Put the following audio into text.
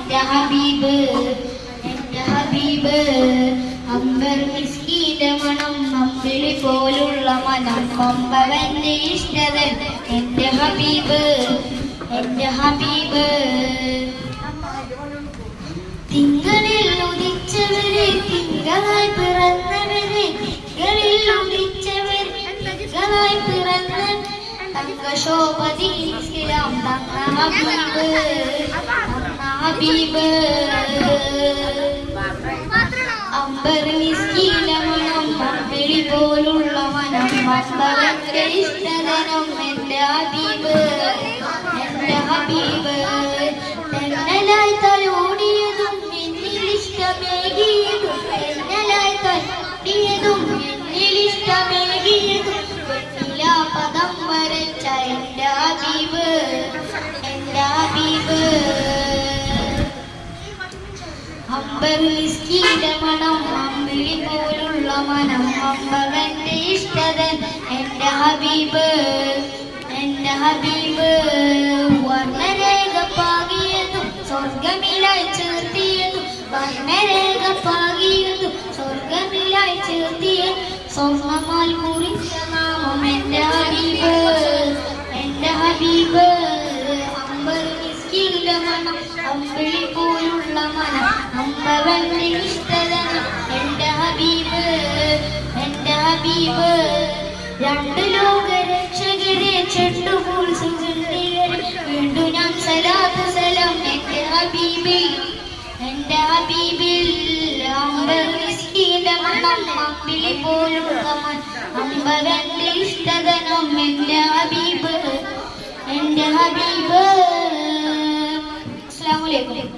എൻ്റെ ഹബീബ് എൻ്റെ ഹബീബ് അമ്പർ മിസ്കീന്റെ മണം അമ്പിളി പോലുള്ള മനം അമ്പവന്റെ ഇഷ്ടതൻ എൻ്റെ ഹബീബ് എൻ്റെ ഹബീബ് തിങ്കളിൽ ഉദിച്ചവരെ തിങ്കളായി പിറന്നവരെ തിങ്കളിൽ ഉദിച്ചവർ തിങ്കളായി പിറന്ന തങ്കശോഭതി ഇസ്ലാം തന്ന ഹബീബ് ഹബീബ് അമ്പർ മിസ്കീന മണം അമ്പിളി പോലുള്ള മനം അമ്പവന്റെ ഇഷ്ടതനം എൻ്റെ ഹബീബ് എൻ്റെ ഹബീബ് തെന്നലായി തലോടിയതും എന്നിലിഷ്ടമേകിയതും തെന്നലായി തലോടിയതും എന്നിലിഷ്ടമേകിയതും പദം വരച്ച എൻ്റെ ഹബീബ് എൻ്റെ ഹബീബ് അമ്പർ മിസ്കീന്റെ മണം അമ്പിളി പോലുള്ള മനം അമ്പവന്റെ ഇഷ്ടതൻ എൻ്റെ ഹബീബ് എൻ്റെ ഹബീബ് വർണ്ണരേഖ പാകിയതും സ്വർഗമിലായി ചേർത്തിയതും വർണ്ണരേഖ പാകിയതും സ്വർഗമിലായി ചേർത്തിയതും സ്വർണ്ണമാൽ കുറിച്ച നാമം എൻ്റെ ഹബീബ് എൻ്റെ ഹബീബ് അമ്പർ മിസ്കീന്റെ മണം അമ്പിളി പോലുള്ള മനം അമ്പവന്റെ ഇഷ്ടതനം എൻ്റെ ഹബീബ് എൻ്റെ ഹബീബ് രണ്ട് ലോക രക്ഷകരെ ചെണ്ടുപൂൾ സുഗന്ധികരെ വീണ്ടും ഞാൻ സലാത്ത് സലാം എൻ്റെ ഹബീബിൽ എൻ്റെ ഹബീബിൽ അമ്പർ മിസ്കീന്റെ മണം അമ്പിളി പോലുള്ള മനം അമ്പവന്റെ ഇഷ്ടതനം എൻ്റെ ഹബീബ് എൻ്റെ ഹബീബ്. അസ്സലാമു അലൈക്കും.